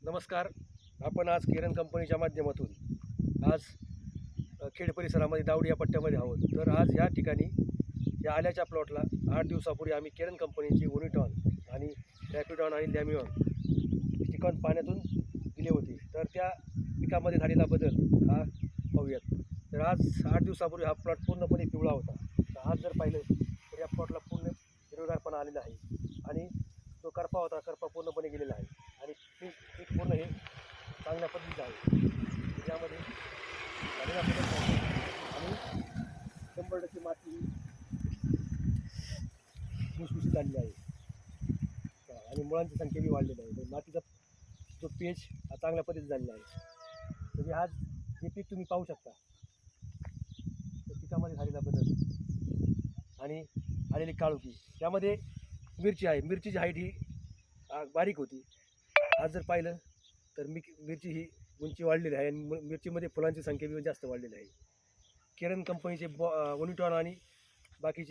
नमस्कार. आपण आज किरण कंपनीच्या माध्यमातून आज खेड परिसरामध्ये दावडी या पट्ट्यामध्ये आहोत. तर आज या ठिकाणी या आल्याच्या प्लॉटला 8 दिवसापूर्वी आम्ही किरण कंपनीची ओनिटॉन आणि रॅपिडॉन आणि लॅमिऑन स्टिकॉन पाण्यातून दिले होते. तर त्या पिकामध्ये झालेला बदल हा पाहूयात. तर आज 8 दिवसापूर्वी हा प्लॉट पूर्णपणे पिवळा होता. तर आज जर पाहिलं तर या प्लॉटला पूर्ण हिरवेगारपणा आलेला आहे आणि जो करपा होता करपा पूर्णपणे गेलेला आहे आणि पीक पूर्ण हे चांगल्या पद्धतीचं आहे. त्याच्यामध्ये झालेला बदल आहे आणि 100% माती भुसभुशीत झालेली आहे आणि मुळांची संख्याही वाढलेली आहे. तर मातीचा जो pH हा चांगल्या पद्धतीत झालेला आहे. म्हणजे आज हे पीक तुम्ही पाहू शकता. त्या पिकामध्ये झालेला बदल आणि आलेली काळोखी. त्यामध्ये मिरची आहे. मिरचीची हाईट ही बारीक होती. आज जर पाहिलं तर मिरची ही उंची वाढलेली आहे आणि मिरचीमध्ये फुलांची संख्या बी जास्त वाढलेली आहे. किरण कंपनीचे ओनिटॉन आणि बाकीचे